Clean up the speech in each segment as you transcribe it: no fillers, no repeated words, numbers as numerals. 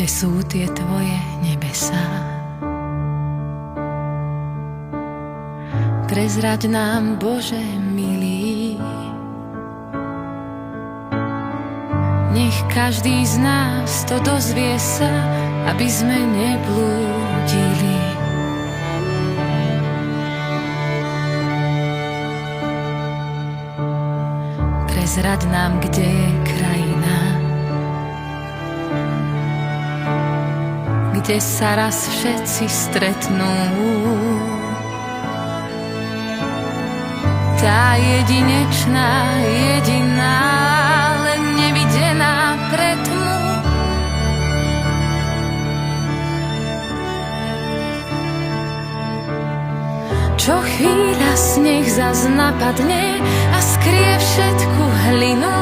sú tie tvoje nebesá. Prezraď nám, Bože milý, nech každý z nás to dozvie sa, aby sme neblúdili. Prezraď nám, kde je krajina, kde sa raz všetci stretnú. Tá jedinečná, jediná, len nevidená pre tmu. Čo chvíľa sneh zas napadne a skrie všetku hlinu.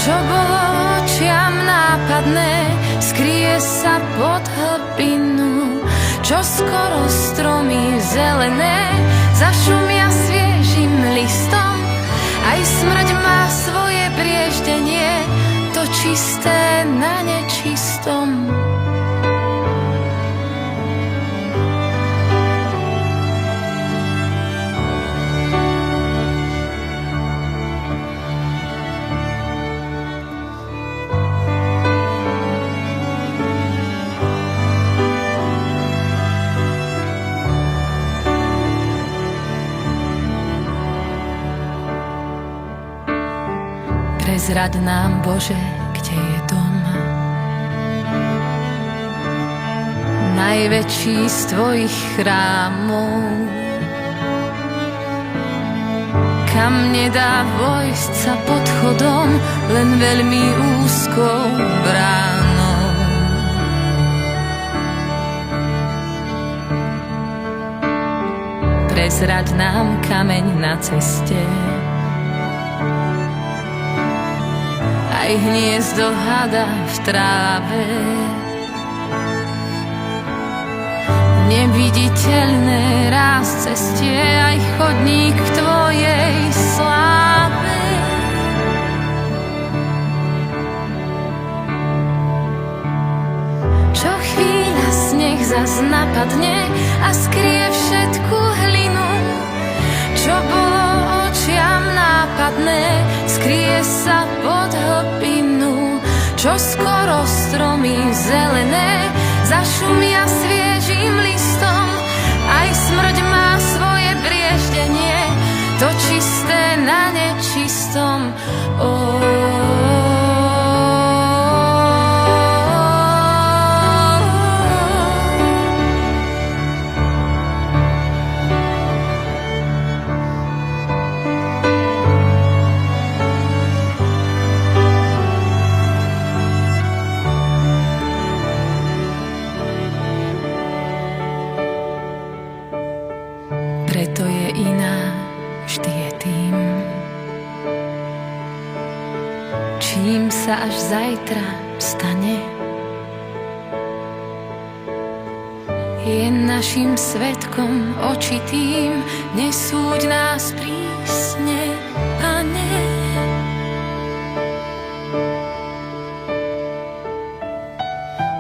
Čo bolo očiam nápadné, skrie sa pod hlbinu. Čo skoro stromy zelené zašumia sviežim listom. Aj smrť má svoje brieždenie, to čisté na nečistom. Prezraď nám, Bože, kde je dom, najväčší z tvojich chrámov, kam nedá vojsť sa pod chodom, len veľmi úzkou bránou. Prezraď nám kameň na ceste, aj hniezdo hada v tráve, neviditeľné ráz cestie, aj chodník k tvojej sláve. Čo chvíľa sneh zas napadne a skrie všetku hlinu. Čo bolo očiam nápadné, skrie sa pod hlbinu. Čo skoro stromy zelené zašumia sviežim listom. Aj smrť má svoje brieždenie, to čisté na nečistom. Preto je iná, vždy je tým, čím sa až zajtra stane. Je našim svedkom očitým, nesúď nás prísne, Pane.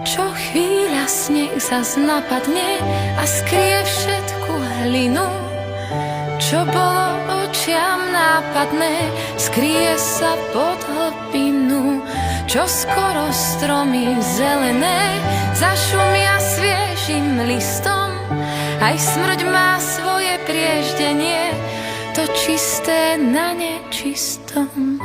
Čo chvíľa sneh zas napadne a skrie všetku hlinu. Čo bolo očiam nápadné, skrie sa pod hlbinu. Čo skoro stromy zelené zašumia sviežim listom. Aj smrť má svoje prieždenie, to čisté na nečistom.